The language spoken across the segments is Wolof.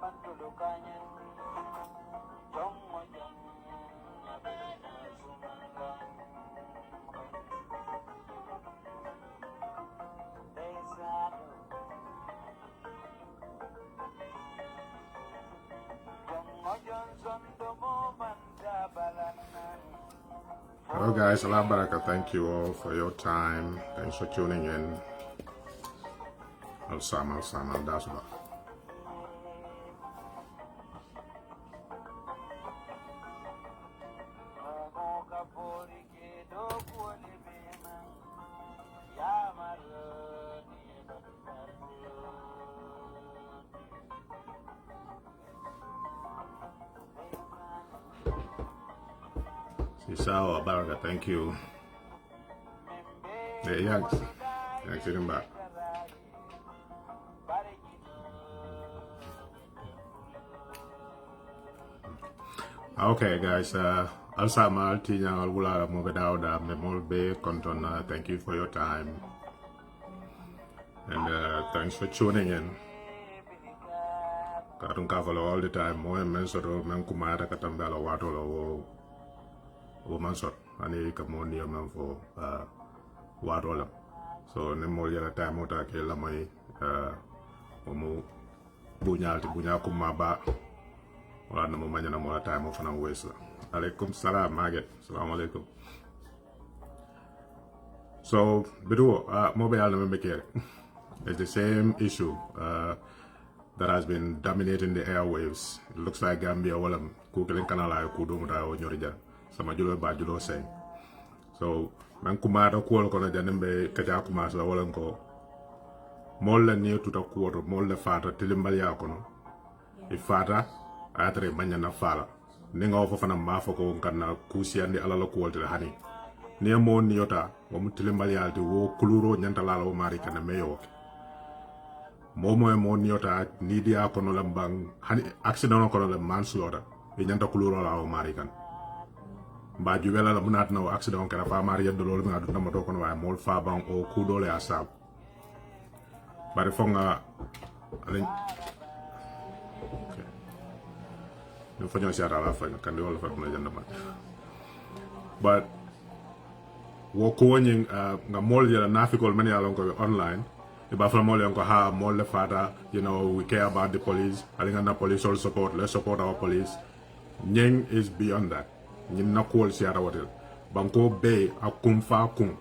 Hello guys, Allah Baraka, thank you all for your time. Thanks for tuning in. Al-Sam, Al-Dasba. Isao Baraka, thank you. Hey, Yanks, sitting back. Okay, guys. Al-Sama, Al-Tinya, Al-Wula, Mogadauda, Memol Bay, Kontona, thank you for your time. And thanks for tuning in. Karun Kavalo all the time. Mo Mensoro, Menkumara, Katambala, Watolo, Mansor, Ani Kamoni, for Watola. So, Nemolia, time, Otake, Lamai, Omu, Bunyal, Bunyakumaba. Wala na mamanya na mula time of an waste. Alaikum salam, Maggot. Salam alaikum. So, Bidu, mobile number care. It's the same issue that has been dominating the airwaves. It looks like Gambia, Walam, Kukelin Kanala, Kudumuta, or Yorija. Samajulo Bajulo saying. So, Mankumata, Kualkona Janimbe, Kajakumas, Walanko. Molle near to the quarter, Molle Fata, Tilimbaliakono. If Fata, atre manyana fala ninga ofo fana mafoko kana kusiandi alala ko wolde hani ne mo niota o mutilimbali alti wo kuluro nyanta lala o mari kana meyo mo niota ni dia kono lambang hani accident kono le manslaughter e nyanta kuluro la o mari kan ba jubela la munat na o accident kala fa mari yeddo lolu nga du tamato kono way mol fa ban o kudole asab bari fonga alin but walking nga mall ya nafikol many along online if after mall yanko ha mall le fata we care about the police alinga na police all support, let's support our police. Nyeng is beyond that. Nyin na call siara watel banko bay akum fa kum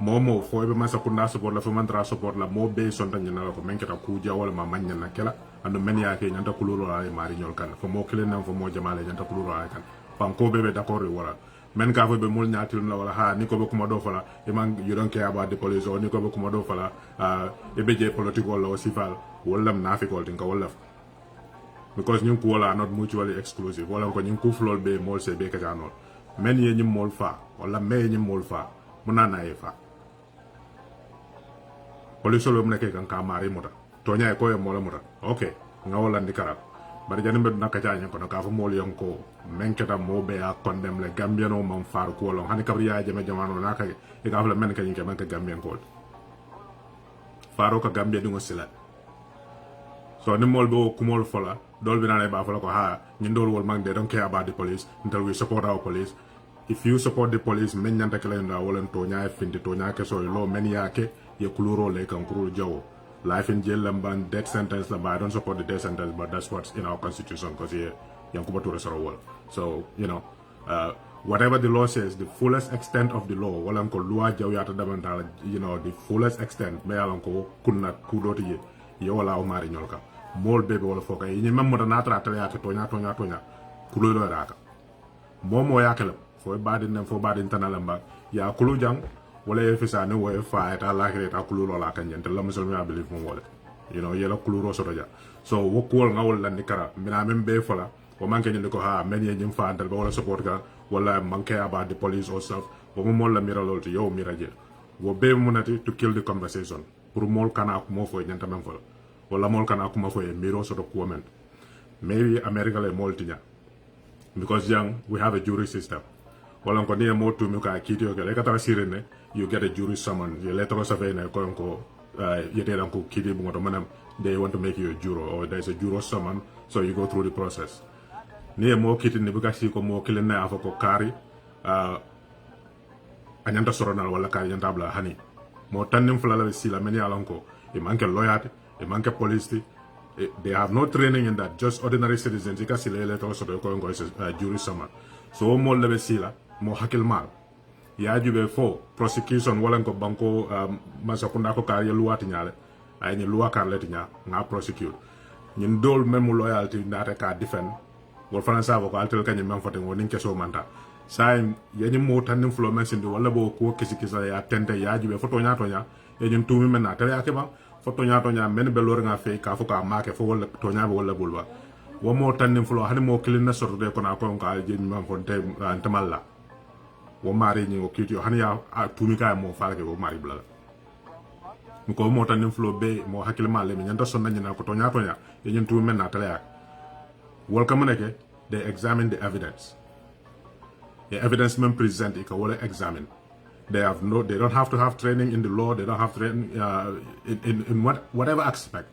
momo fo be masa kunda support la fo mantra support la mo bay sonta nyina ko menketa kuja wala ma manya na kela ando men ya ke nyanta kuluro ay mari nyol kan fo mo kelen nam fo mo jamale nyanta kuluro ay kan banko bebe d'accord wala men ka fo be mul nyaatil la wala ha ni ko be kuma do fala e man you don't care about the police or ni ko be kuma do fala e be je politique wala o sifal wala na fi ko tin ko wala because nyum ko wala not mutually exclusive wala ko nyum ko flol be mol se be ka janol men ye nyum mol fa wala me nyum mol fa muna na e fa police lo mne ke kan ka mari mota tonya ko e mola mota okay ngawala ndikara bari janimbe nakajanya ko ka fa mol yonko menketa mobe a condemn le gambiano man far ko lo hani kabriya jeme jamano naka e ka fa men kan ke man ka gambien ko faro ka gambia dungo sila so ni mol bo kumol fola dol bi na ba fola ko ha nyindol wol mang they don't care about the police until we support our police. If you support the police men nyanta kala nda wolen to nyaa finti to nyaa ke so lo men yake ye kuluro le kan kuru jawo life in jail lamban death sentence lamba. I don't support the death sentence, but that's what's in our constitution because here yankuba to resoro. So whatever the law says, the fullest extent of the law walan ko loi jawyata damantala the fullest extent me yalan ko kunna kudoti ye wala o mari nyolka mol bebe wala foka yi memmo da natra tala yake tonya kuluro raka momo yakela fo badin nem fo badin tanalamba ya kulu jang wala ye fisa ne wo fa eta la kre ta kulu la kan jente la musul mi believe mo wala yela kulu ro soto ja so wo ko nga wala ni kara mina men be fola o manke ni ko ha men ye jim fa dal wala support ga wala manke about the police or stuff wo mo la mira lol to yo mira je wo be munati to kill the conversation pour mol kana ko mo fo jenta men fola wala mol kana ko mo fo e miro soto ko men maybe America le moltinya because we have a jury system. Wala ko niya mo tumi ka kiti o kaya katara sirene you get a jury summon ye letro sa vena ko yete dan ko kidi bungo to manam they want to make you a juror or there's a juror summon, so you go through the process. Ni mo kiti ni buka si ko mo kilin na afo ko kari anyanta soronal wala kari nyanta bla hani mo tannim fulala sila meni alonko e manke loyalty e manke police they have no training in that, just ordinary citizens ika sila electoral so ko ngo jury summon. So mo lebe sila mo hakil mal ya jube fo prosecution wala ko banko masakunda ko kari luwati nyale ay ni luwa kar leti nya nga prosecute ñin dol même loyalty ndata ka defend wol faransa ko altel kany même fote woni keso manta say yani mo tanim flo mesinde wala bo ko kisi kisa ya tente ya jube foto nya to nya e ñun tumi menna tele akeba foto nya to nya men be lor nga fe ka fo ka make fo wala to nya wala bulwa wo mo tanim flo hani mo kilin na sorto de ko na ko ka je même fonte antamalla wo mari ni o kiti hani ya tumi ka mo falake wo mari bla ko mo tan flo be mo hakil male mi nyanta sonna nyina ko tonya ye ñun tu men na tale yak wol ka maneke they examine the evidence. The evidence men present it wala examine. They don't have to have training in the law, they don't have training in whatever aspect.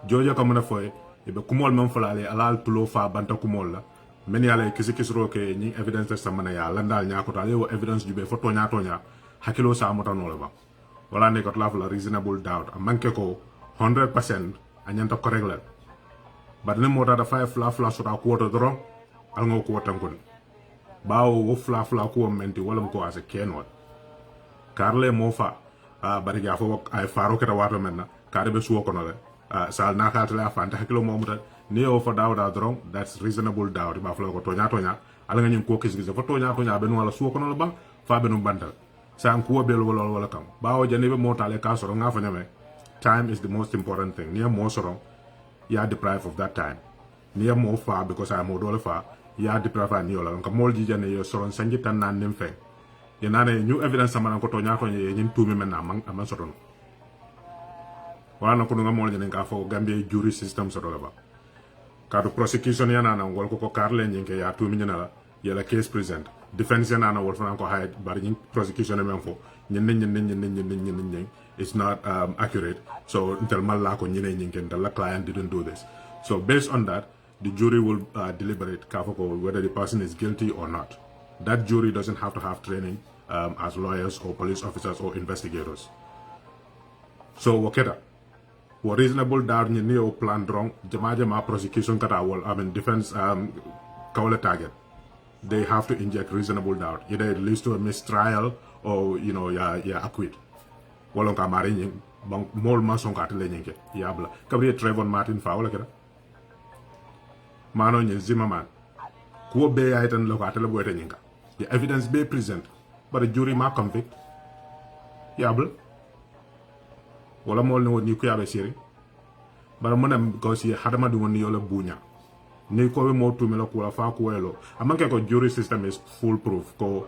Jojo ka mona foy e be kumol men folale alal tulo fa banta kumol la men yalla kisro ke ñi evidence ta samana ya landal ñako ta yo evidence jube fo tonya hakilo sa mota no la ba wala ne ko la reasonable doubt a manke ko 100% anyanta correct la but ne mota da fa fla so ta ko to dro al ngo ko tan ko bawo wo fla ko menti wala ko ase kenwa karle mo fa bari ga fo ay faro ke wato menna kare be suwo ko no le sal na ka tala fa ta hakilo mo muta ni o fa dawda dro that's reasonable doubt ba fla ko tonya al nga ñin ko kisi fo tonya be no wala suwo ko no ba fa be no bandal san kuwa bel wala kam bawo jani be motale ka soro nga fa nyame time is the most important thing niya mo soro ya deprive of that time niya mo fa because I mo dole fa ya deprive ni yola ka mol ji jane yo soro sanji tan nan nim fe ye nane new evidence sama ko to nyaato ye ñin tumi men na man soro wala ko nga mol jane ka fo Gambia jury system soro la ba ka do prosecution ya nana wol ko karle ñinke ya tumi ñina la yela case present defense nana wol fana ko hide bari ñin prosecution men fo ñen it's not accurate, so until malla ko ñine ñinken the client didn't do this. So based on that the jury will deliberate whether the person is guilty or not. That jury doesn't have to have training as lawyers or police officers or investigators. So waketa what reasonable doubt ñi neo plan wrong jama prosecution kata wol defense kawle target. They have to inject reasonable doubt. Either it leads to a mistrial or acquit. Walon ka mari ñing bang mol ma son ka tele ñinke yabla kabri Trayvon Martin fa wala keda mano ñin Zimmerman ko be ay tan lo ka tele boyta ñinka the evidence be present but the jury ma convict yabla wala mol ni woni ko yabe siri bara monam ko si hadama du woni yola buña ni ko be mo tumi la ko la fa ko welo amanke ko jury system is foolproof ko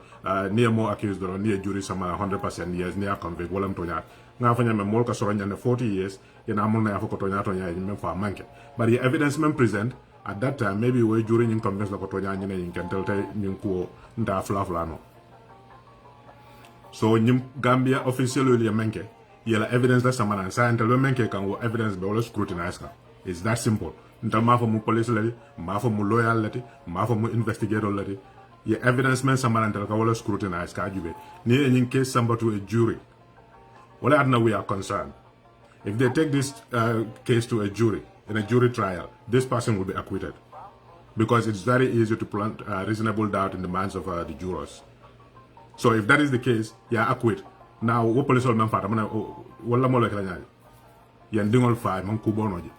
ni mo accused do ni jury sama 100% yes ni a convict wala to ñaat nga fa ñame mol ka soro ñane 40 years ina mo na fa ko to ñaato ñay même fa manke but the evidence men present at that time maybe we jury ñing convince la ko to ñaa ñine ñing kentel tay ñing ko nda fla no so ñim Gambia officially ya manke yela evidence la sama na sa entel menke kan wo evidence be wala scrutinize ka it's that simple nta ma fa mu police lati ma fa mu loyal lati ma fa mu investigator lati ye evidence men samarante ka wala scrutinize ka jube ni in case somebody to a jury wala adna we are concerned if they take this case to a jury in a jury trial this person will be acquitted because it's very easy to plant reasonable doubt in the minds of the jurors. So if that is the case acquit now wo police wala man fata wala mo la kala nyaay yan dingol faay man ku bonoji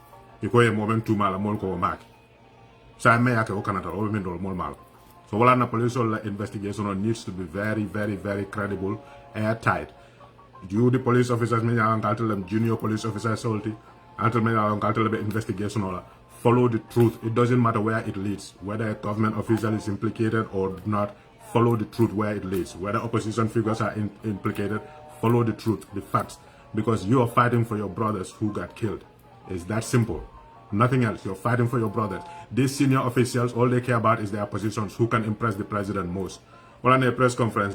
ikoye mo ben tuma la mol ko maaki sa me yake o kanata o men dol mol mal so wala na police la investigation needs to be very very very credible, airtight. You the police officers me ya ngal them junior police officers solti until me ya ngal be investigation or follow the truth. It doesn't matter where it leads, whether a government official is implicated or not. Follow the truth where it leads. Whether opposition figures are implicated, follow the truth, the facts, because you are fighting for your brothers who got killed. It's that simple. Nothing else. You're fighting for your brothers. These senior officials, all they care about is their positions, who can impress the president most. Well, on a press conference,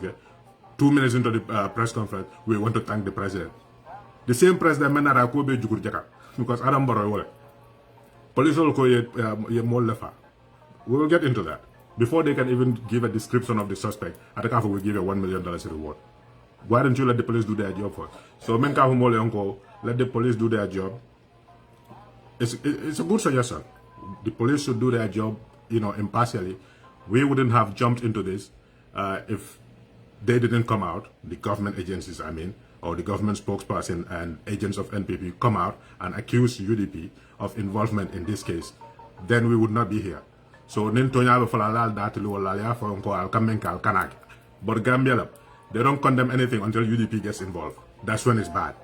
2 minutes into the press conference, we want to thank the president. The same president menara ko be jukur jaka because Adam Barrow wole. Police will call ye more lefa. We will get into that. Before they can even give a description of the suspect, Atakafu will give a $1 million reward. Why don't you let the police do their job first? So men kafu mole unko, let the police do their job. It's a good suggestion. The police should do their job, impartially. We wouldn't have jumped into this if they didn't come out, the government agencies, or the government spokesperson and agents of NPP come out and accuse UDP of involvement in this case, then we would not be here. So Nintonya Falal Datilu Lalia for Unko Alkamenka Kanak. But Gambia, they don't condemn anything until UDP gets involved. That's when it's bad.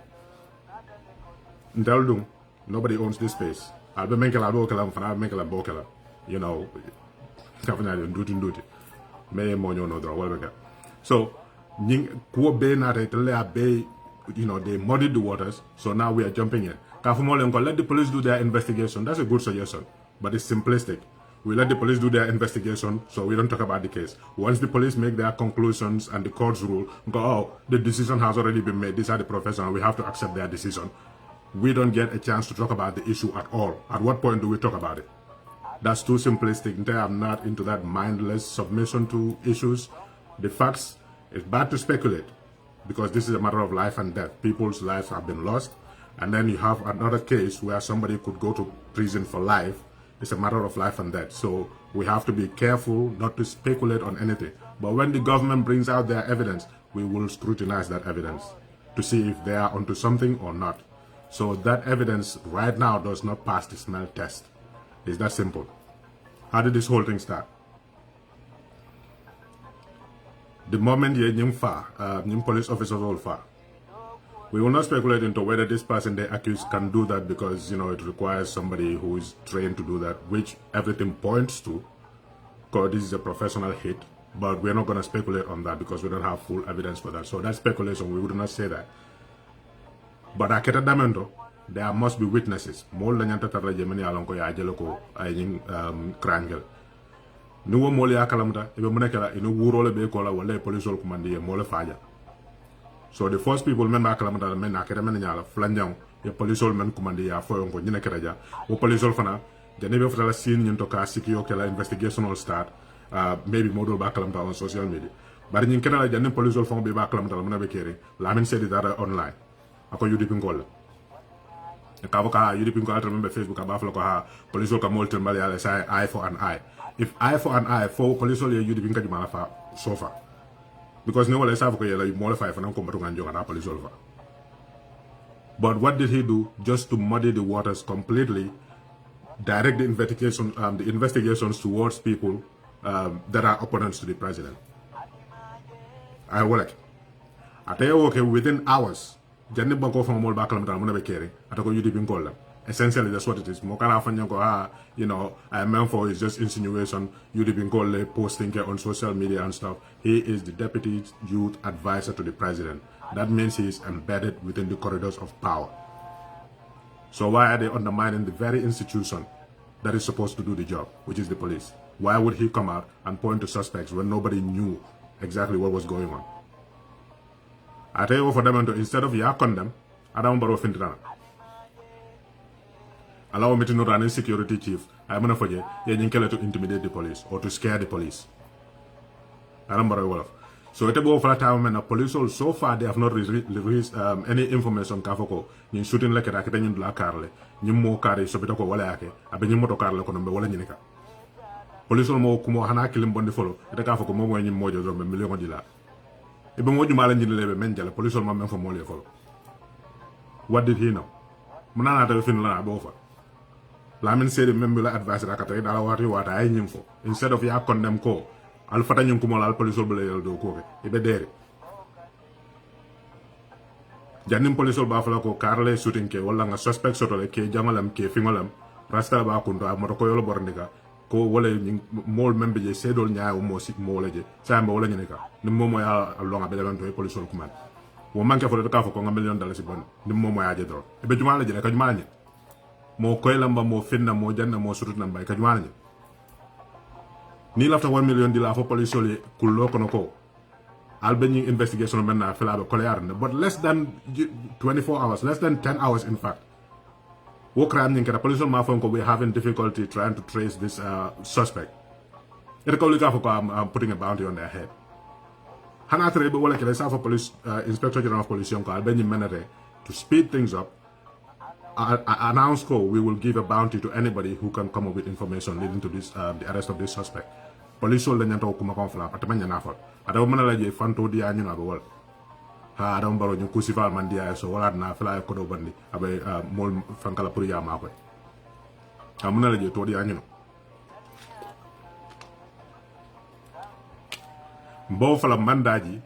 Ndeldung, nobody owns this space. I'll be making a bokela, I'll make a bokela. Duty. May monyo no draw. So they muddied the waters, so now we are jumping in. Let the police do their investigation. That's a good suggestion, but it's simplistic. We let the police do their investigation, so we don't talk about the case. Once the police make their conclusions and the courts rule, the decision has already been made. These are the professionals, we have to accept their decision. We don't get a chance to talk about the issue at all. At what point do we talk about it? That's too simplistic. I'm not into that mindless submission to issues. The facts, it's bad to speculate because this is a matter of life and death. People's lives have been lost. And then you have another case where somebody could go to prison for life. It's a matter of life and death. So we have to be careful not to speculate on anything. But when the government brings out their evidence, we will scrutinize that evidence to see if they are onto something or not. So that evidence right now does not pass the smell test. It's that simple. How did this whole thing start? The moment you police officers all far. We will not speculate into whether this person they accuse can do that because, it requires somebody who is trained to do that, which everything points to, because this is a professional hit. But we're not going to speculate on that because we don't have full evidence for that. So that's speculation. We would not say that. But aketa damendo, there must be witnesses. More than yantata Germany alonko ya jeloko ayin krangel. Nuwo mole akalamta ibe munekela inu wurole be kola wala police ol commande mole faja. So the first people men akalamta men aketa men nyala flanjang ye police ol men commande ya foyon ko nyine keraja. O police ol fana janebe futala sin nyinto ka sikio kala investigation will start. Maybe model bakalamta on social media. But nyin kena la janin police ol fon be bakalamta la munabe kere. La men said that online. Ako UDP ngol. Kavoka UDP ngol remember Facebook abaflo ko ha police ka molten bali ala say eye for an eye. If eye for an eye for police ol UDP ka jumala fa so far. Because no one else have ko yela modify for nan ko matu nganjo na police ol fa. But what did he do just to muddy the waters completely? Direct the investigations towards people that are opponents to the president. I work. I tell you, okay, within hours, Janni Banko from Mol Bakalam Muna Keri, Atako UDP Kola. Essentially, that's what it is. Mokana Fanyanko, I meant for is just insinuation, UDP Kola posting on social media and stuff. He is the deputy youth advisor to the president. That means he is embedded within the corridors of power. So why are they undermining the very institution that is supposed to do the job, which is the police? Why would he come out and point to suspects when nobody knew exactly what was going on? I tell you for them to instead of condemn, I don't borrow fintrana. Allow me to know an insecurity chief. I'm gonna forget to intimidate the police or to scare the police. I don't borrow well. So it about for time and the police so far they have not released any information kafoko in shooting like a racket in black carle, you more carry so bitoko waleake, a benimoto carle konombe wala ninika. Police mo kumo hana kilim bondi follow, it a kafoko mo when you mojo from a million dila. Even what you malan in the mental, police or man from Molia follow. What did he know? Munana to Finland abofa. Lamin said the member advisor akata dala what I aim for. Instead of ya condemn ko. Alfata nyum kumo al police obele do ko ibe dere janim police ba fala ko carle shooting ke wala nga suspect soto le ke jangalam ke fingolam rasta ba kunto amoto ko yolo borndika ko wala mol membe je sedol nyaaw mo sik mo la je samba wala nyene ka nim momo ya longa be lan to police ol kuman wo manke fo to ka fo ko nga million dollars bon nim momo ya je dro ibe juma la je ka juma la mo koy lamba mo finna mo janna mo sutut nambay ka juma la ni lafta $1 million for police kullo kono ko I'll be investigation maintenant filabe kolearne, but less than 24 hours, less than 10 hours in fact. What crime the police we're having difficulty trying to trace this suspect. I'm putting a bounty on their head. Hanatre wala kele sa for police inspector general of police yonko albeni menere to speed things up. Announce we will give a bounty to anybody who can come up with information leading to this the arrest of this suspect. Police will then talk kuma konfla patamanya nafot. Ada mana laje fanto dia nyuna be wal. Ha ada mbaro ñu kusifal man dia so wala na fla ko do bandi abe mol fankala pour ya ma ko. Amuna laje to dia nyuna. Mbo fala mandaji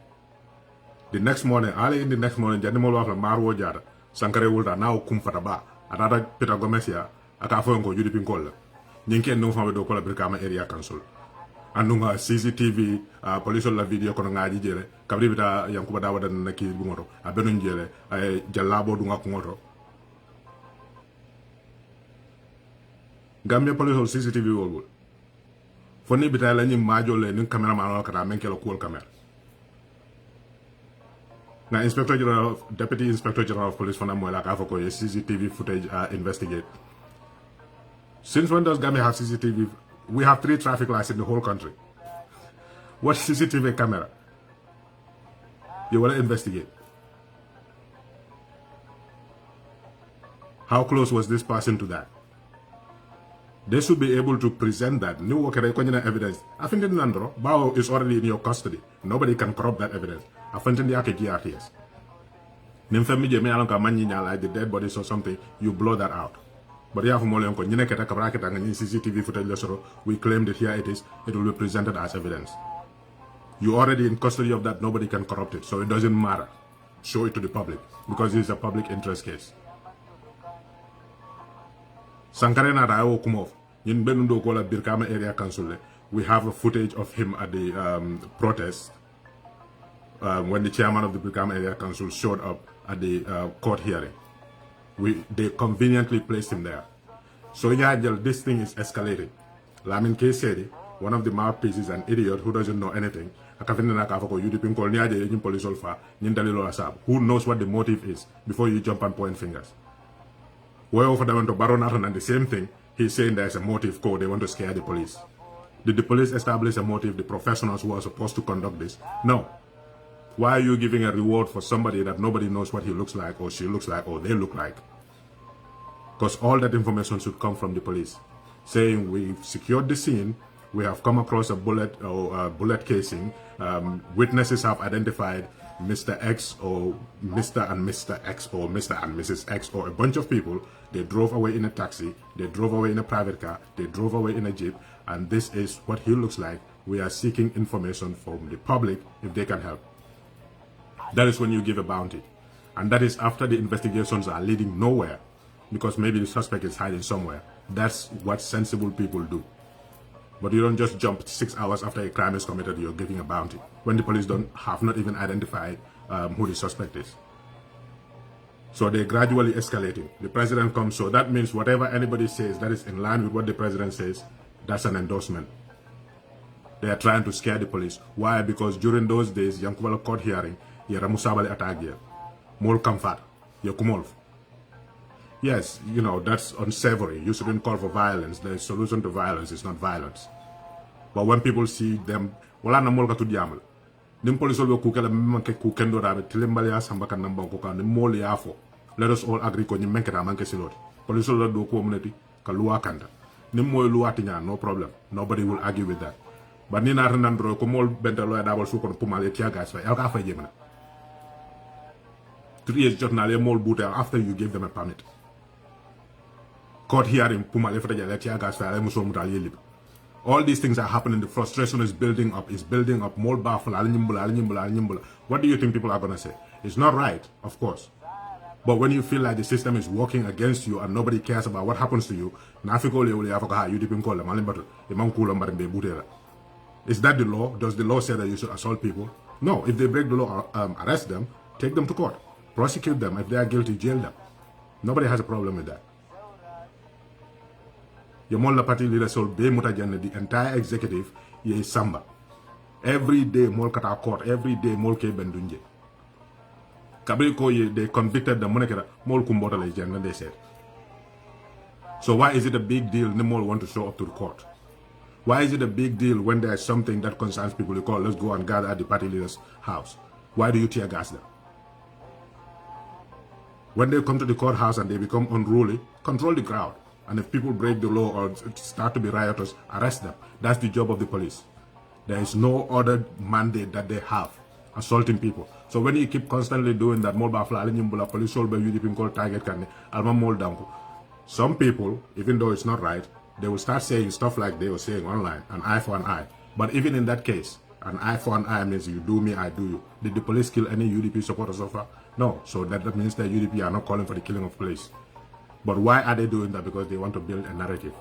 the next morning early in the next morning jani mo wafla marwo jada sankare wulta naw kum fata ba atata Peter Gomez ya aka fo ngo judi pinkol nyinke no fa do ko la Brikama area council andunga CCTV police la video kono ngaji jere kabri bita yankuba dawada na ki bu ngoto abenu jere ay jallabo dunga ko ngoto Gambia police CCTV wol fonni bita la ñi majole ni cameraman kata men kelo cool camera na inspector general deputy inspector general of police fana mo la ka fako CCTV footage investigate. Since when does Gambia have CCTV? We have 3 traffic lights in the whole country. What CCTV camera? You want to investigate? How close was this person to that? They should be able to present that. New evidence. I think in Nandro, Bao is already in your custody. Nobody can corrupt that evidence. I think in the GRTS. Like the dead bodies or something, you blow that out. But you have CCTV footage, we claim that here it is, it will be presented as evidence. You're already in custody of that, nobody can corrupt it, so it doesn't matter. Show it to the public, because it's a public interest case. Sankarena Rao Kumov, in Benundo Kola Birkama area council, we have a footage of him at the protest when the chairman of the Birkama area council showed up at the court hearing. They conveniently placed him there. So this thing is escalating. Lamin K said, one of the mouthpieces, an idiot who doesn't know anything. Who knows what the motive is before you jump and point fingers? Way over them to Baronatan and the same thing, he's saying there's a motive code, they want to scare the police. Did the police establish a motive, the professionals who are supposed to conduct this? No. Why are you giving a reward for somebody that nobody knows what he looks like, or she looks like, or they look like? Because all that information should come from the police. Saying we've secured the scene, we have come across a bullet or bullet casing, witnesses have identified Mr. X or Mr. and Mr. X or Mr. and Mrs. X or a bunch of people. They drove away in a taxi, they drove away in a private car, they drove away in a jeep, and this is what he looks like. We are seeking information from the public if they can help. That is when you give a bounty. And that is after the investigations are leading nowhere, because maybe the suspect is hiding somewhere. That's what sensible people do. But you don't just jump 6 hours after a crime is committed, you're giving a bounty, when the police have not even identified who the suspect is. So they're gradually escalating. The president comes, so that means whatever anybody says that is in line with what the president says, that's an endorsement. They are trying to scare the police. Why? Because during those days, Yankubala court hearing, Yaramusabali attack here. More comfort. Yakumolf. Yes, you know, that's unsavory. You shouldn't call for violence. The solution to violence is not violence. But when people see them, wala na molka tu diamal. Nim police will kukela manke kukendo rabe tilembali asambaka namba koka ni moli afo. Let us all agree ko ni menketa manke siloti. Police will do ko muneti ka luwa kanda. Nim moy luwa tinya, no problem. Nobody will argue with that. But ni na renandro ko mol benta loya dabal su kon pumal tia gas fa. Yalka fa jemana. 3 years journal mol boote after you give them a permit. Court hearing pumal tia gas fa muso mutal yelib. All these things are happening. The frustration is building up. It's building up. More baffle. What do you think people are going to say? It's not right, of course. But when you feel like the system is working against you and nobody cares about what happens to you, is that the law? Does the law say that you should assault people? No. If they break the law, arrest them, take them to court, prosecute them. If they are guilty, jail them. Nobody has a problem with that. Your Molla party leader sold the entire executive ye samba. Every day, mol kata court. Every day, mol ke bendunje. Kabri ko ye, they convicted the monekera, mol kumbota legend, they said. So why is it a big deal? No more want to show up to the court. Why is it a big deal when there's something that concerns people? You call, let's go and gather at the party leader's house. Why do you tear gas them? When they come to the courthouse and they become unruly, control the crowd. And if people break the law or start to be riotous, arrest them. That's the job of the police. There is no other mandate that they have, assaulting people. So when you keep constantly doing that, police target, some people, even though it's not right, they will start saying stuff like they were saying online, an eye for an eye. But even in that case, an eye for an eye means you do me, I do you. Did the police kill any UDP supporters so far? No. So that means that UDP are not calling for the killing of police. But why are they doing that? Because they want to build a narrative.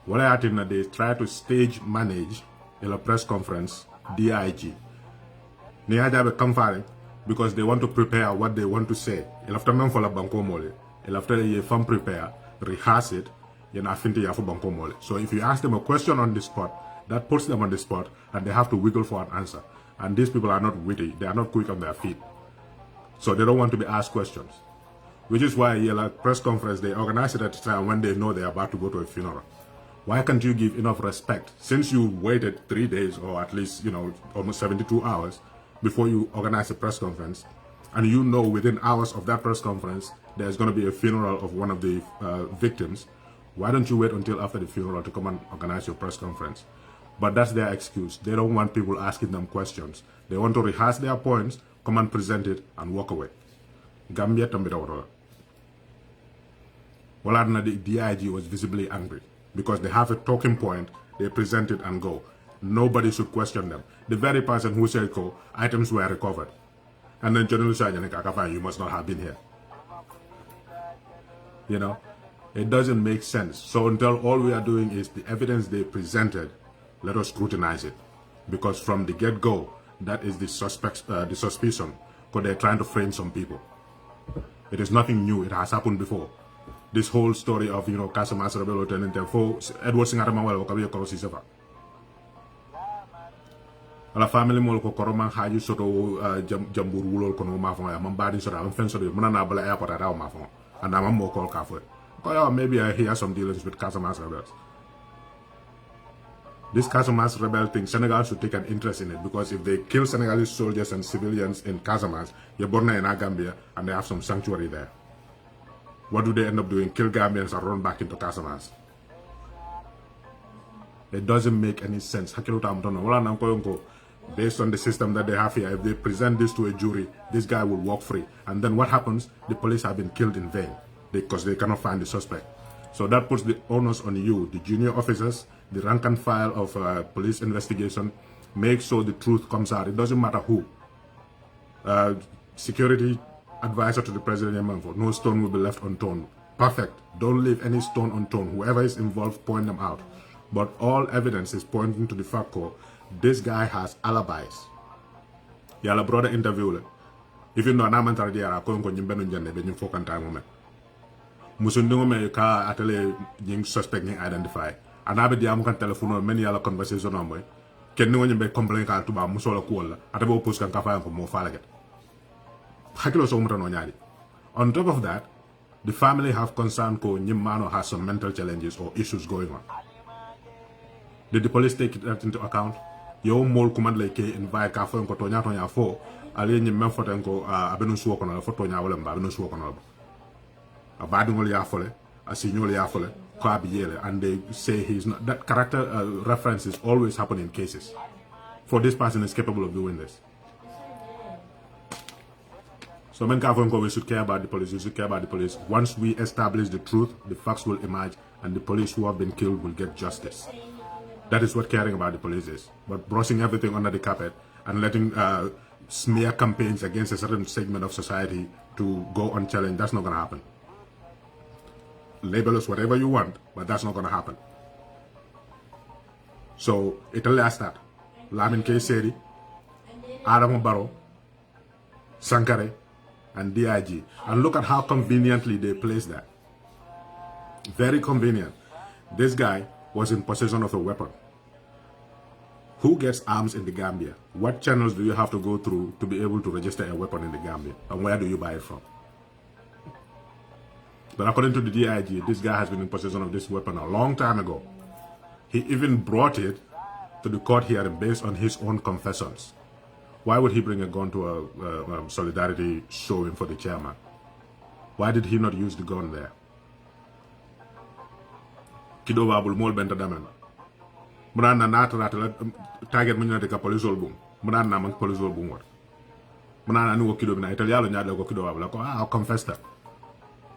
What I think that they try to stage manage in a press conference, DIG. Because they want to prepare what they want to say. After they prepare, rehearse it, so if you ask them a question on the spot, that puts them on the spot and they have to wiggle for an answer. And these people are not witty, they are not quick on their feet. So they don't want to be asked questions. Which is why press conference, they organize it at a time when they know they're about to go to a funeral. Why can't you give enough respect? Since you waited 3 days or at least, almost 72 hours before you organize a press conference, and you know within hours of that press conference, there's going to be a funeral of one of the victims, why don't you wait until after the funeral to come and organize your press conference? But that's their excuse. They don't want people asking them questions. They want to rehearse their points, come and present it, and walk away. Gambia tambira Waladna, the DIG was visibly angry because they have a talking point, they present it and go. Nobody should question them. The very person who said items were recovered. And then General Sajan, you must not have been here. It doesn't make sense. So until all we are doing is the evidence they presented, let us scrutinize it. Because from the get-go, that is the suspicion, because they're trying to frame some people. It is nothing new. It has happened before. This whole story of, Casamas Rebel Lieutenant Edward Singaramawel Wakabi Korosi Sefa. La family mo ko koroman haaju soto jambur wulol ko no ma fon ya man badi soto am fen soto mona na bala airport ada ma fon and am mo call ka fo ko maybe I hear some dealings with Casamance rebels. This Casamance rebel thing, Senegal should take an interest in it, because if they kill Senegalese soldiers and civilians in Casamance, you're born in Gambia and they have some sanctuary there. What do they end up doing? Kill Gambians and run back into Casamance. It doesn't make any sense. Based on the system that they have here, if they present this to a jury, this guy will walk free. And then what happens? The police have been killed in vain because they cannot find the suspect. So that puts the onus on you, the junior officers, the rank and file of police investigation. Make sure the truth comes out. It doesn't matter who. Security advisor to the president, no stone will be left unturned. Perfect. Don't leave any stone unturned. Whoever is involved, point them out. But all evidence is pointing to the fact that this guy has alibis. Yala brother interview. Even though I'm not going to be moment. Musundungo me ka atele jing suspect ni identify. Anabe diamu kan telephone many yala conversation on boy. Ken no nyimbe complain ka tuba musola kuola. Atabo post kan kafa ko mo falaget. Hakilo so muta no nyari. On top of that, the family have concern ko Nyimano has some mental challenges or issues going on. Did the police take that into account? Yo mol command like invite ka fo ko tonya tonya fo ali nyim foten ko abenu suwo kono fo tonya wala mba abenu suwo kono. Abadingol ya fole, asignol ya fole, ko abiyele, and they say he's not. That character references always happen in cases. For this person is capable of doing this. So we should care about the police. We should care about the police. Once we establish the truth, the facts will emerge, and the police who have been killed will get justice. That is what caring about the police is. But brushing everything under the carpet and letting smear campaigns against a certain segment of society to go unchallenged, that's not going to happen. Label us whatever you want, but that's not going to happen. So it'll last that. Lamin K. Seri, Adam Barrow, Sankare, and DIG. And look at how conveniently they placed that. Very convenient. This guy was in possession of a weapon. Who gets arms in the Gambia? What channels do you have to go through to be able to register a weapon in the Gambia? And where do you buy it from? But according to the DIG, this guy has been in possession of this weapon a long time ago. He even brought it to the court hearing based on his own confessions. Why would he bring a gun to a solidarity showing for the chairman? Why did he not use the gun there? Kido babul mol benta damen. Munan na nata target mu ñati ka police ol bum. Munan na man police ol bum wat. Munan na nugo kido bina italiano ñaade ko kido babul ko I'll confess that.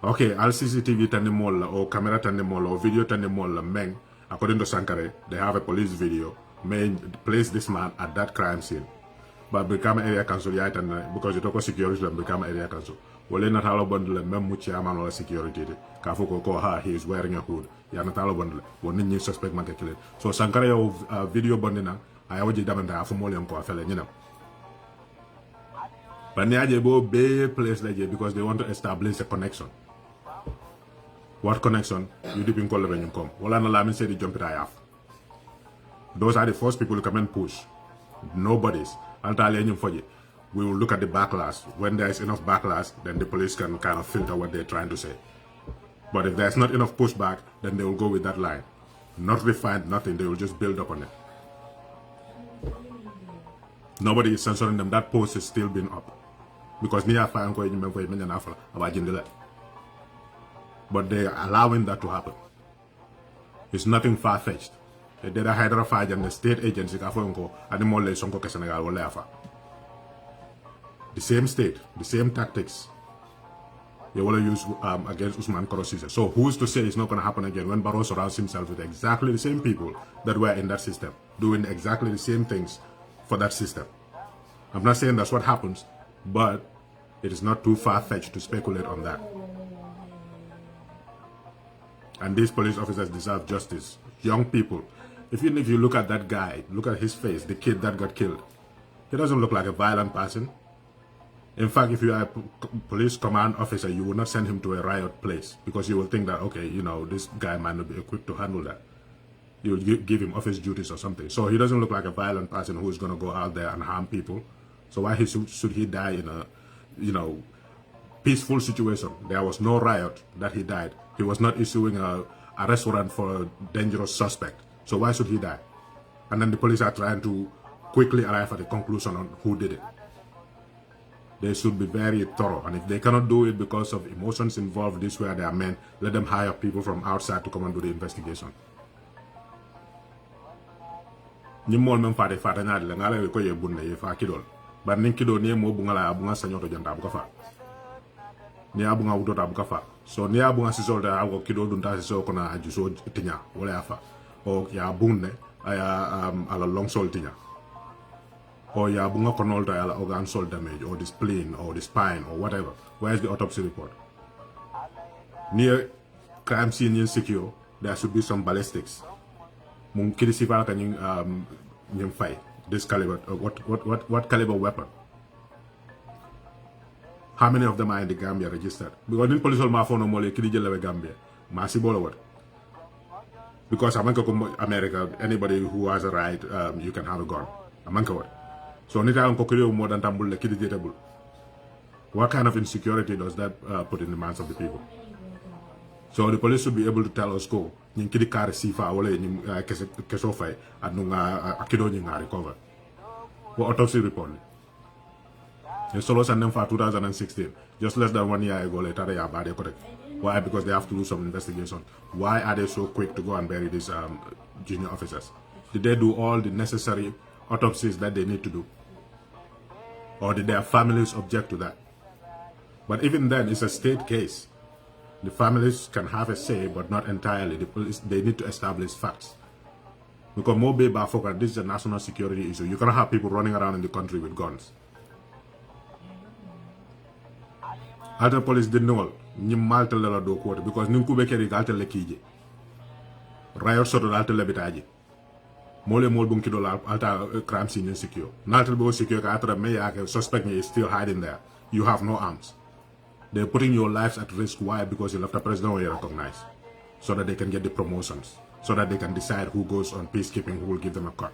Okay, I'll CCTV tande mol la or camera tande mol la or video tande mol la meng. According to Sankare, they have a police video may place this man at that crime scene. But become area council because you talk about security and become area council. Well, not all bundle mem mu chairman or security. Kafuko ko ha he is wearing a hood. Ya not all bundle. One new suspect man get killed. So Sankare video bundina I would damn da for molium ko afele you know. But niaje bo be place like because they want to establish a connection. What connection? You dip in call when you come. Well, I'm not say the jump it I have. Those are the first people who come and push. Nobody's. I'll tell you for you. We will look at the backlash. When there is enough backlash, then the police can kind of filter what they're trying to say. But if there's not enough pushback, then they will go with that line. Not refined, nothing. They will just build up on it. Nobody is censoring them. That post is still being up. Because but they are allowing that to happen. It's nothing far-fetched. They did a hydrophage and the state agency the same state, the same tactics they will use against Usman Korosise. So who's to say it's not going to happen again when Barrow surrounds himself with exactly the same people that were in that system, doing exactly the same things for that system? I'm not saying that's what happens, but it is not too far-fetched to speculate on that. And these police officers deserve justice. Young people. Even if you look at that guy, look at his face, the kid that got killed. He doesn't look like a violent person. In fact, if you are a police command officer, you will not send him to a riot place because you will think that, okay, you know, this guy might not be equipped to handle that. You will give him office duties or something. So he doesn't look like a violent person who is going to go out there and harm people. So why should he die in a, you know, peaceful situation? There was no riot that he died. He was not issuing a arrest warrant for a dangerous suspect. So why should he die? And then the police are trying to quickly arrive at a conclusion on who did it. They should be very thorough. And if they cannot do it because of emotions involved, this where they are men, let them hire people from outside to come and do the investigation. Ni mol men fate fata nyaade la ngala ko ye bunne ye fa kidol. Bar nin kido ni mo bungala abunga sanyoto janta abuka fa. Ni abunga wuto abuka fa. So ni abunga sisol da abuka kido dunta siso kona ajuso tinya wala yafa. O ya bunne aya ala long sol tinya. Or ya bunga konolta ala organ sol damage or the spleen or the spine or whatever. Where is the autopsy report? Near crime scene insecure, there should be some ballistics. This caliber, what caliber weapon? How many of them are in the Gambia registered? Because in police no mole Gambia. Because America, anybody who has a right, you can have a gun. So more than what kind of insecurity does that put in the minds of the people? So the police should be able to tell us go. Nyinki kare sifa wala nyim keso fay adunga akido nyinga recover. What autopsy report? The solo sent for 2016, just less than 1 year ago. Later they are bad correct. Why? Because they have to do some investigation. Why are they so quick to go and bury these junior officers? Did they do all the necessary autopsies that they need to do? Or did their families object to that? But even then, it's a state case. The families can have a say, but not entirely. The police, they need to establish facts. Because this is a national security issue. You cannot have people running around in the country with guns. Alter police didn't know. Because riot sort of alter lebitaji. Mole mol bunki dollar alter crime scene insecure. Natal bo secure ka atra me suspect is still hiding there. You have no arms. They're putting your lives at risk. Why? Because you left a president who you recognize. So that they can get the promotions. So that they can decide who goes on peacekeeping, who will give them a cut.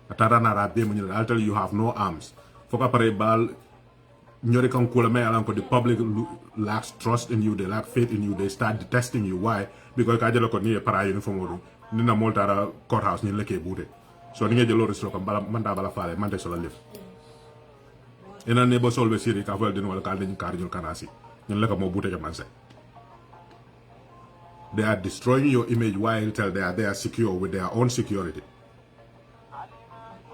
I'll tell you have no arms. Foka pare bal nyori kan kula me alan ko the public lacks trust in you, they lack faith in you, they start detesting you. Why? Because kajalo ko ni para uniform odu. Nina moltara courthouse ni leke bute. So ni jelo reslo kan bala manda bala fale mande so la lef. Ina nebo solve siri ka vel din wala kal ni kar jul kanasi. Nyen leka mo bute ke manse. They are destroying your image while they are secure with their own security.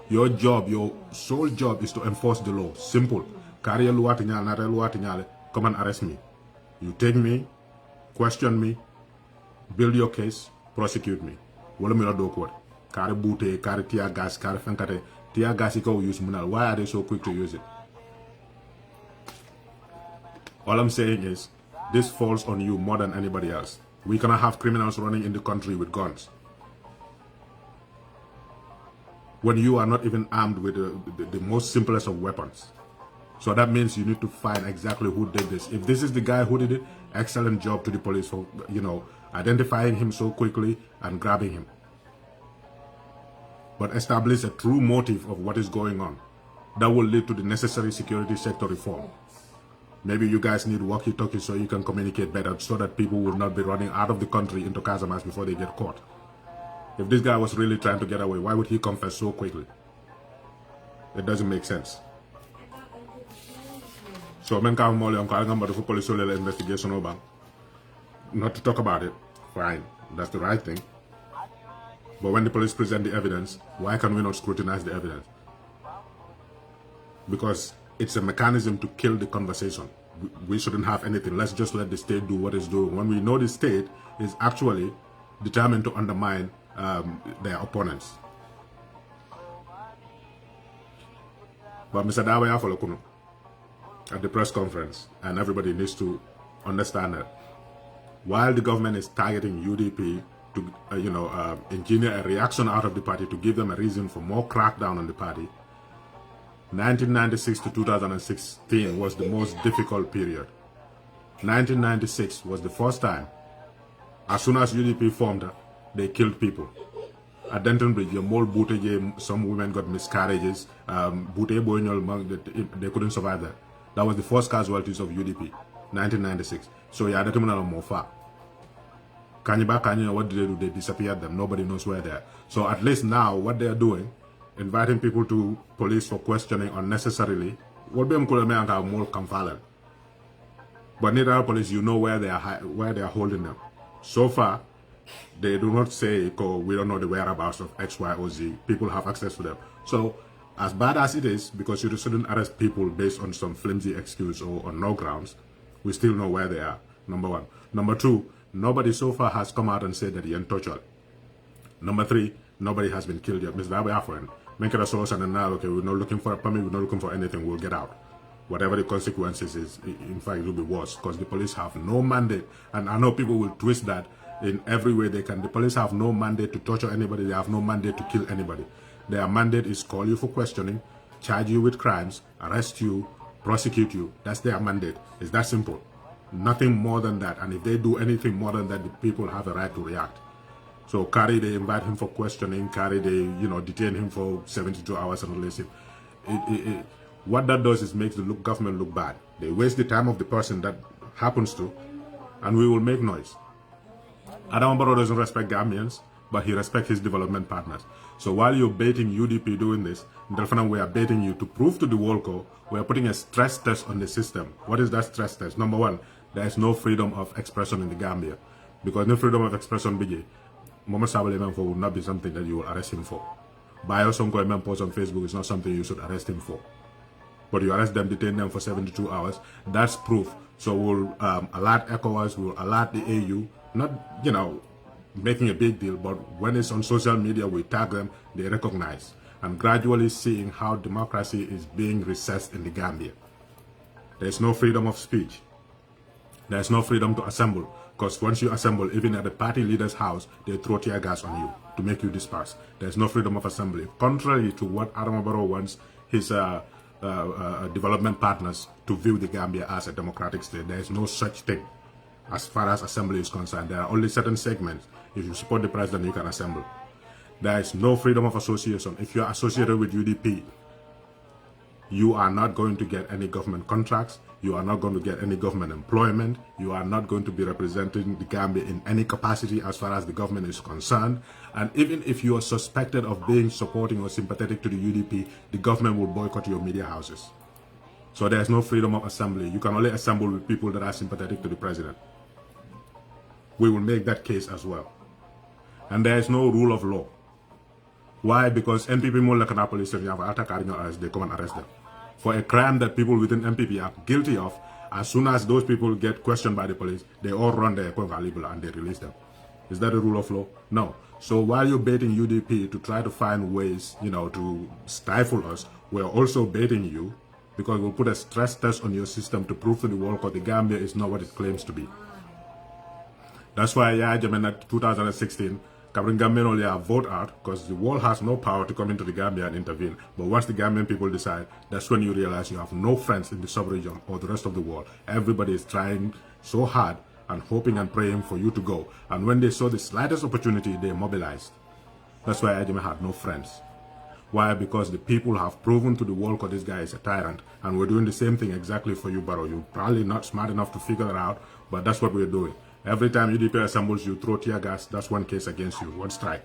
Your job, your sole job is to enforce the law. Simple. Carry a luati nyal, nare luati nyale, come and arrest me. You take me, question me, build your case, prosecute me. Wala mi la do ko. Carry bute, carry tear gas, carry fankate. Tear gas iko use munal. Why are they so quick to use it? All I'm saying is, this falls on you more than anybody else. We cannot have criminals running in the country with guns. When you are not even armed with the most simplest of weapons. So that means you need to find exactly who did this. If this is the guy who did it, excellent job to the police for, identifying him so quickly and grabbing him. But establish a true motive of what is going on. That will lead to the necessary security sector reform. Maybe you guys need walkie-talkie so you can communicate better so that people will not be running out of the country into Casamance before they get caught. If this guy was really trying to get away, why would he confess so quickly? It doesn't make sense. So, police investigation, not to talk about it, fine, that's the right thing. But when the police present the evidence, why can we not scrutinize the evidence? Because it's a mechanism to kill the conversation. We shouldn't have anything. Let's just let the state do what it's doing. When we know the state is actually determined to undermine their opponents. But Mr. Dawaya Folokunu at the press conference, and everybody needs to understand that while the government is targeting UDP to, engineer a reaction out of the party to give them a reason for more crackdown on the party, 1996 to 2016 was the most difficult period. 1996 was the first time, as soon as UDP formed, they killed people. At Denton Bridge, some women got miscarriages. They couldn't survive that. That was the first casualties of UDP, 1996. So yeah, that's more far. Kanyiba, what did they do? They disappeared them. Nobody knows where they are. So at least now, what they are doing, inviting people to police for questioning unnecessarily, will be more confounded. But neither police, you know where they are holding them. So far, they do not say, oh, we don't know the whereabouts of X, Y, or Z. People have access to them. So, as bad as it is, because you shouldn't arrest people based on some flimsy excuse or on no grounds, we still know where they are, number one. Number two, nobody so far has come out and said that you're untouchable. Number three, nobody has been killed yet. Mr. Abayafren, make it a source and now, okay, we're not looking for a permit, we're not looking for anything, we'll get out. Whatever the consequences is, in fact, it will be worse because the police have no mandate. And I know people will twist that in every way they can. The police have no mandate to torture anybody. They have no mandate to kill anybody. Their mandate is call you for questioning, charge you with crimes, arrest you, prosecute you. That's their mandate. It's that simple. Nothing more than that. And if they do anything more than that, the people have a right to react. So Kari, they invite him for questioning. Kari, they detain him for 72 hours and release him. What that does is makes the government look bad. They waste the time of the person that happens to, and we will make noise. Adam Barrow doesn't respect Gambians, but he respects his development partners. So while you're baiting UDP doing this, we are baiting you to prove to the world we are putting a stress test on the system. What is that stress test? Number one, there is no freedom of expression in the Gambia. Because no freedom of expression, Mama Sabale would not be something that you will arrest him for. Bio Sonko post on Facebook is not something you should arrest him for. But you arrest them, detain them for 72 hours, that's proof. So we'll alert ECOWAS, we'll alert the AU, not, making a big deal, but when it's on social media, we tag them, they recognize. And gradually seeing how democracy is being recessed in the Gambia. There's no freedom of speech. There's no freedom to assemble. Because once you assemble, even at the party leader's house, they throw tear gas on you to make you disperse. There's no freedom of assembly. Contrary to what Adam Barrow wants his development partners to view the Gambia as a democratic state, there is no such thing as far as assembly is concerned. There are only certain segments. If you support the president, you can assemble. There is no freedom of association. If you're associated with UDP, you are not going to get any government contracts. You are not going to get any government employment. You are not going to be representing the Gambia in any capacity as far as the government is concerned. And even if you are suspected of being supporting or sympathetic to the UDP, the government will boycott your media houses. So there's no freedom of assembly. You can only assemble with people that are sympathetic to the president. We will make that case as well. And there is no rule of law. Why? Because NPP more like an police station, they come and arrest them. For a crime that people within MPP are guilty of, as soon as those people get questioned by the police, they all run their valuable and they release them. Is that a rule of law? No. So while you're baiting UDP to try to find ways, to stifle us, we're also baiting you because we'll put a stress test on your system to prove to the world that the Gambia is not what it claims to be. That's why, in 2016, Cabrin Gambian only have vote out because the world has no power to come into the Gambia and intervene. But once the Gambian people decide, that's when you realize you have no friends in the sub-region or the rest of the world. Everybody is trying so hard and hoping and praying for you to go. And when they saw the slightest opportunity, they mobilized. That's why Ajime had no friends. Why? Because the people have proven to the world that this guy is a tyrant. And we're doing the same thing exactly for you, Barrow. You're probably not smart enough to figure it out, but that's what we're doing. Every time UDP assembles, you throw tear gas. That's one case against you, one strike.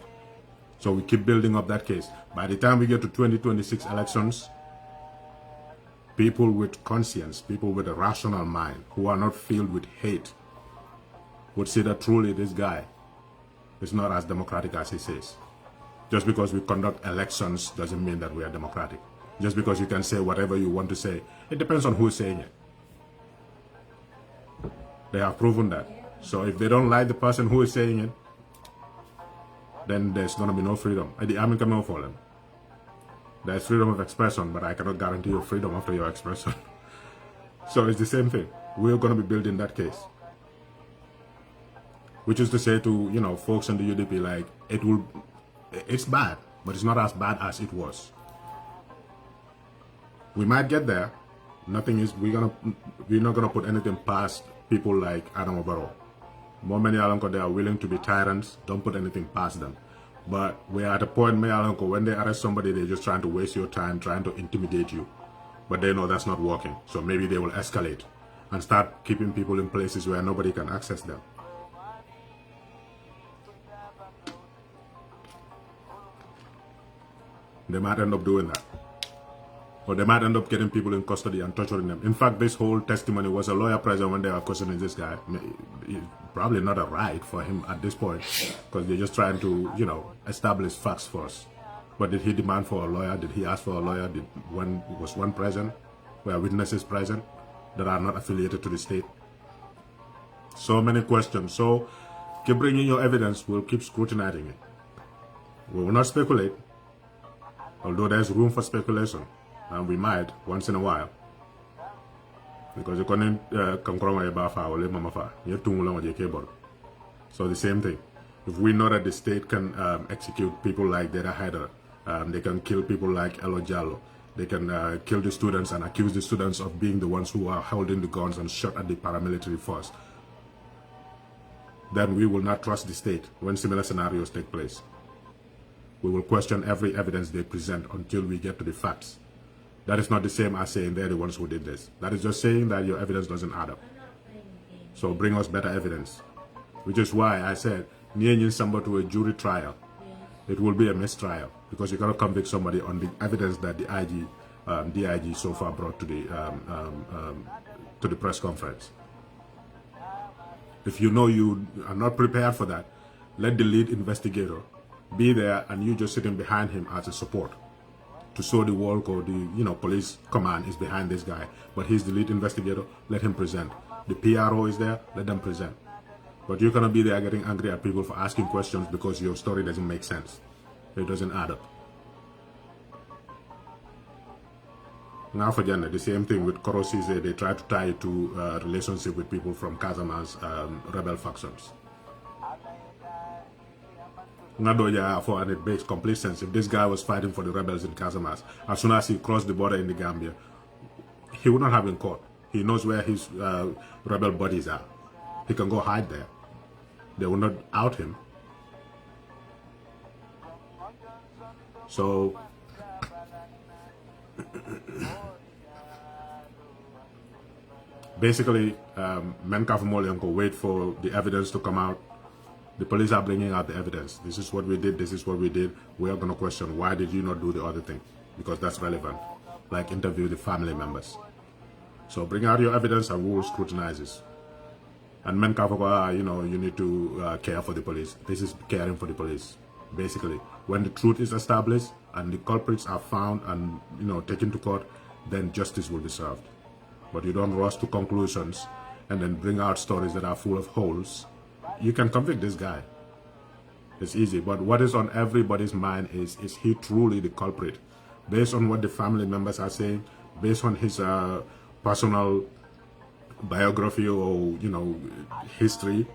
So we keep building up that case. By the time we get to 2026 elections, people with conscience, people with a rational mind, who are not filled with hate, would see that truly this guy is not as democratic as he says. Just because we conduct elections doesn't mean that we are democratic. Just because you can say whatever you want to say, it depends on who's saying it. They have proven that. So if they don't like the person who is saying it, then there's going to be no freedom. I'm coming for them. There's freedom of expression, but I cannot guarantee you freedom after your expression. So it's the same thing. We're going to be building that case. Which is to say to, folks in the UDP, like, it's bad, but it's not as bad as it was. We might get there. We're not going to put anything past people like Adam Barrow. More many Alanko, they are willing to be tyrants. Don't put anything past them. But we're at a point, when they arrest somebody, they're just trying to waste your time, trying to intimidate you. But they know that's not working. So maybe they will escalate and start keeping people in places where nobody can access them. They might end up doing that. Or they might end up getting people in custody and torturing them. In fact, this whole testimony was a lawyer present when they were questioning this guy. Probably not a right for him at this point, because they're just trying to, establish facts for us. But did he demand for a lawyer? Did he ask for a lawyer? Was one present? Were witnesses present that are not affiliated to the state? So many questions. So keep bringing your evidence. We'll keep scrutinizing it. We will not speculate, although there's room for speculation. And we might, once in a while. Because you can't come So the same thing. If we know that the state can execute people like Deda Haider, they can kill people like Elo Jallo, they can kill the students and accuse the students of being the ones who are holding the guns and shot at the paramilitary force, then we will not trust the state when similar scenarios take place. We will question every evidence they present until we get to the facts. That is not the same as saying they're the ones who did this. That is just saying that your evidence doesn't add up. So bring us better evidence. Which is why I said, near somebody to a jury trial, it will be a mistrial. Because you cannot convict somebody on the evidence that the DIG so far brought to the press conference. If you know you are not prepared for that, let the lead investigator be there and you just sitting behind him as a support. To show the world or the police command is behind this guy, but he's the lead investigator. Let him present. The PRO is there. Let them present. But you're gonna be there getting angry at people for asking questions because your story doesn't make sense. It doesn't add up. Now for Jannah, the same thing with Koro Cisse. They try to tie it to relationship with people from Casamance rebel factions. For and it makes complete sense. If this guy was fighting for the rebels in Casamance, as soon as he crossed the border in the Gambia, he would not have been caught. He knows where his rebel buddies are. He can go hide there. They will not out him. So basically, men Kafumoli wait for the evidence to come out. The police are bringing out the evidence. This is what we did. This is what we did. We are going to question, why did you not do the other thing? Because that's relevant. Like interview the family members. So bring out your evidence and we will scrutinize this. And men Kafuka, you know, you need to care for the police. This is caring for the police. Basically, when the truth is established and the culprits are found and, you know, taken to court, then justice will be served. But you don't rush to conclusions and then bring out stories that are full of holes. You can convict this guy. It's easy. But what is on everybody's mind is he truly the culprit? Based on what the family members are saying, based on his personal biography or, you know, history,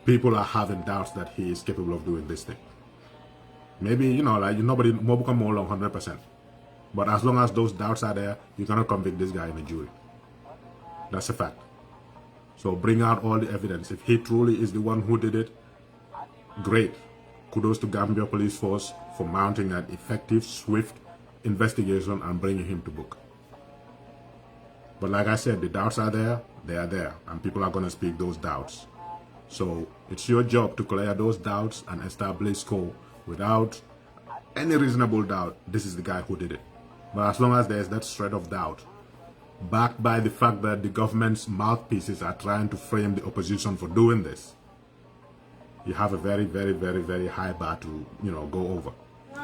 people are having doubts that he is capable of doing this thing. Maybe, you know, like nobody more become more long 100%. But as long as those doubts are there, you cannot convict this guy in a jury. That's a fact. So bring out all the evidence. If he truly is the one who did it, great. Kudos to Gambia Police Force for mounting an effective, swift investigation and bringing him to book. But like I said, the doubts are there, they are there, and people are going to speak those doubts. So it's your job to clear those doubts and establish score without any reasonable doubt. This is the guy who did it. But as long as there's that shred of doubt, backed by the fact that the government's mouthpieces are trying to frame the opposition for doing this, you have a very, very, very, very high bar to, you know, go over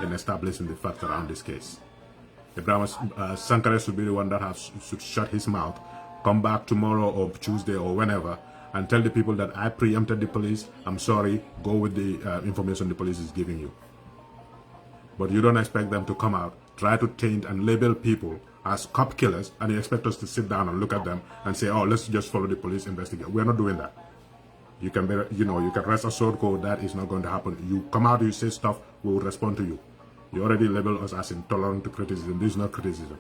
in establishing the facts around this case. Ibrahim Sankare should be the one that should shut his mouth, come back tomorrow or Tuesday or whenever, and tell the people that I preempted the police. I'm sorry, go with the information the police is giving you. But you don't expect them to come out, try to taint and label people as cop killers, and you expect us to sit down and look at them and say, oh, let's just follow the police investigation. We're not doing that. You can, you know, you can rest assured, that is not going to happen. You come out, you say stuff, we will respond to you. You already label us as intolerant to criticism. This is not criticism.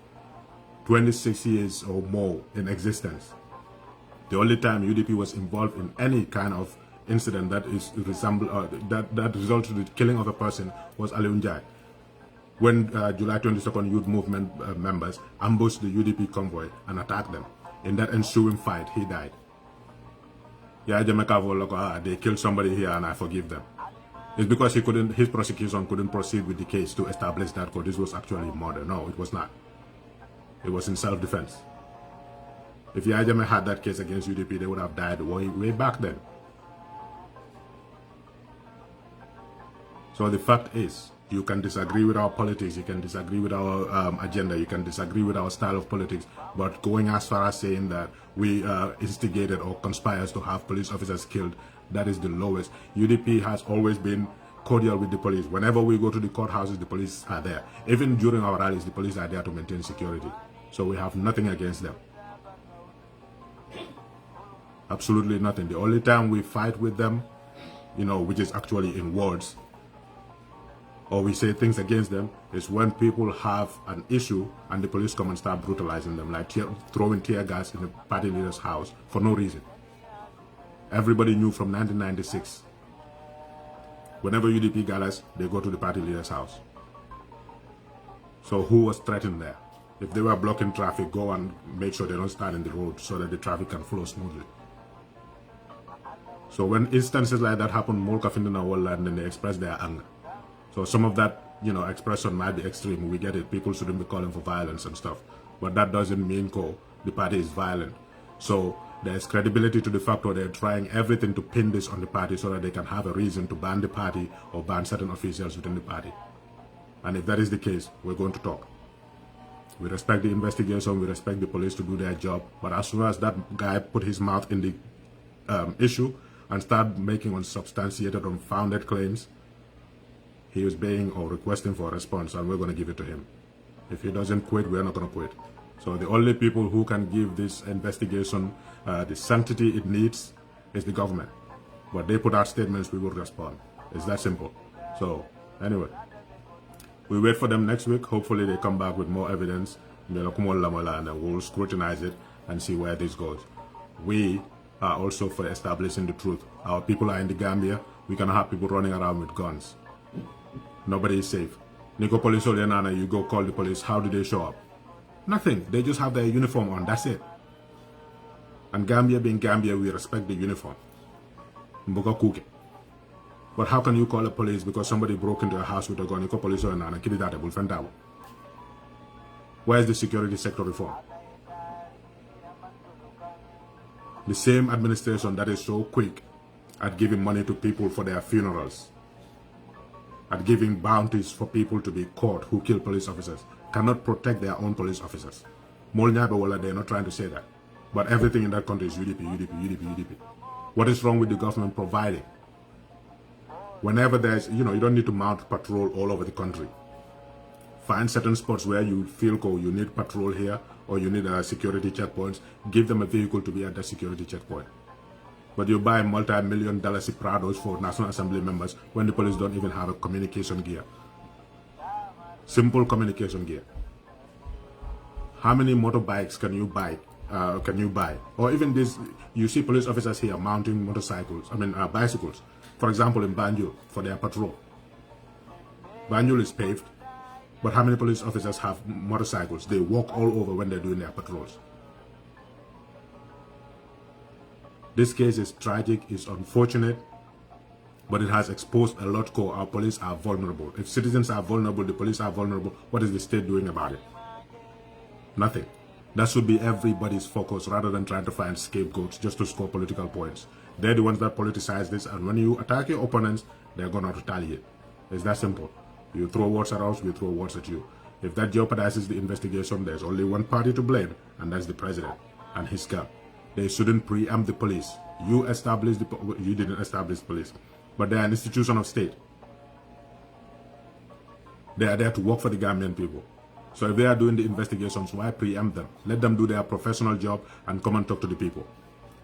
26 years or more in existence. The only time UDP was involved in any kind of incident that is that resulted in the killing of a person was Aliunjai. When July 22nd Youth Movement members ambushed the UDP convoy and attacked them. In that ensuing fight, he died. Yeah, Jamaica, they killed somebody here and I forgive them. It's because his prosecution couldn't proceed with the case to establish that this was actually murder. No, it was not. It was in self-defense. If Yajame had that case against UDP, they would have died way back then. So the fact is, you can disagree with our politics, you can disagree with our agenda, you can disagree with our style of politics, but going as far as saying that we instigated or conspired to have police officers killed, that is the lowest. UDP has always been cordial with the police. Whenever we go to the courthouses, the police are there. Even during our rallies, the police are there to maintain security. So we have nothing against them. Absolutely nothing. The only time we fight with them, you know, which is actually in words, or we say things against them, is when people have an issue and the police come and start brutalizing them, like throwing tear gas in the party leader's house for no reason. Everybody knew from 1996, whenever UDP gathers, they go to the party leader's house. So who was threatened there? If they were blocking traffic, go and make sure they don't stand in the road so that the traffic can flow smoothly. So when instances like that happen, more in the world, and then they express their anger. So some of that, you know, expression might be extreme. We get it. People shouldn't be calling for violence and stuff. But that doesn't mean the party is violent. So there's credibility to the fact that they're trying everything to pin this on the party so that they can have a reason to ban the party or ban certain officials within the party. And if that is the case, we're going to talk. We respect the investigation. We respect the police to do their job. But as soon as that guy put his mouth in the issue and start making unsubstantiated, unfounded claims, he is begging or requesting for a response, and we're going to give it to him. If he doesn't quit, we're not going to quit. So the only people who can give this investigation the sanctity it needs is the government. But they put out statements, we will respond. It's that simple. So anyway, we wait for them next week. Hopefully they come back with more evidence, and then we'll scrutinize it and see where this goes. We are also for establishing the truth. Our people are in the Gambia. We cannot have people running around with guns. Nobody is safe. Nico police or Nana, you go call the police. How do they show up? Nothing. They just have their uniform on. That's it. And Gambia being Gambia, we respect the uniform. Mboka kuke. But how can you call the police because somebody broke into a house with a gun? Nico police or Nana, kill that bulfendawo. Where is the security sector reform? The same administration that is so quick at giving money to people for their funerals, at giving bounties for people to be caught who kill police officers, cannot protect their own police officers. They're not trying to say that. But everything in that country is UDP, UDP, UDP, UDP. What is wrong with the government providing? Whenever there's, you don't need to mount patrol all over the country. Find certain spots where you feel you need patrol here or you need security checkpoints. Give them a vehicle to be at the security checkpoint. But you buy multi-million-dollar Prados for National Assembly members when the police don't even have a communication gear. Simple communication gear. How many motorbikes can you buy? Or even this, you see police officers here mounting bicycles. For example, in Banjul for their patrol. Banjul is paved, but how many police officers have motorcycles? They walk all over when they're doing their patrols. This case is tragic, it's unfortunate, but it has exposed a lot. Our police are vulnerable. If citizens are vulnerable, the police are vulnerable. What is the state doing about it? Nothing. That should be everybody's focus rather than trying to find scapegoats just to score political points. They're the ones that politicize this, and when you attack your opponents, they're going to retaliate. It's that simple. You throw words at us, we throw words at you. If that jeopardizes the investigation, there's only one party to blame, and that's the president and his gang. They shouldn't preempt the police. You didn't establish police, but they're an institution of state. They are there to work for the Gambian people. So if they are doing the investigations, why preempt them? Let them do their professional job and come and talk to the people.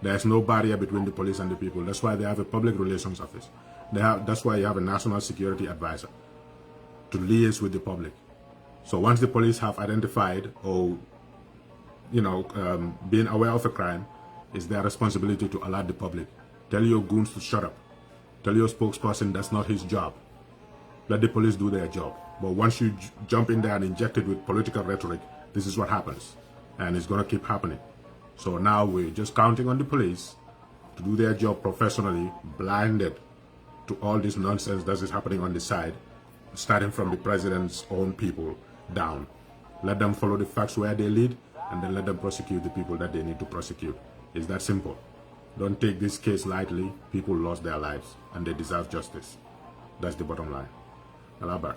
There's no barrier between the police and the people. That's why they have a public relations office. That's why you have a national security advisor to liaise with the public. So once the police have identified or, being aware of a crime, it's their responsibility to alert the public. Tell your goons to shut up. Tell your spokesperson that's not his job. Let the police do their job. But once you jump in there and inject it with political rhetoric, this is what happens. And it's going to keep happening. So now we're just counting on the police to do their job professionally, blinded to all this nonsense that is happening on the side, starting from the president's own people down. Let them follow the facts where they lead, and then let them prosecute the people that they need to prosecute. It's that simple. Don't take this case lightly. People lost their lives, and they deserve justice. That's the bottom line. Allah Akbar.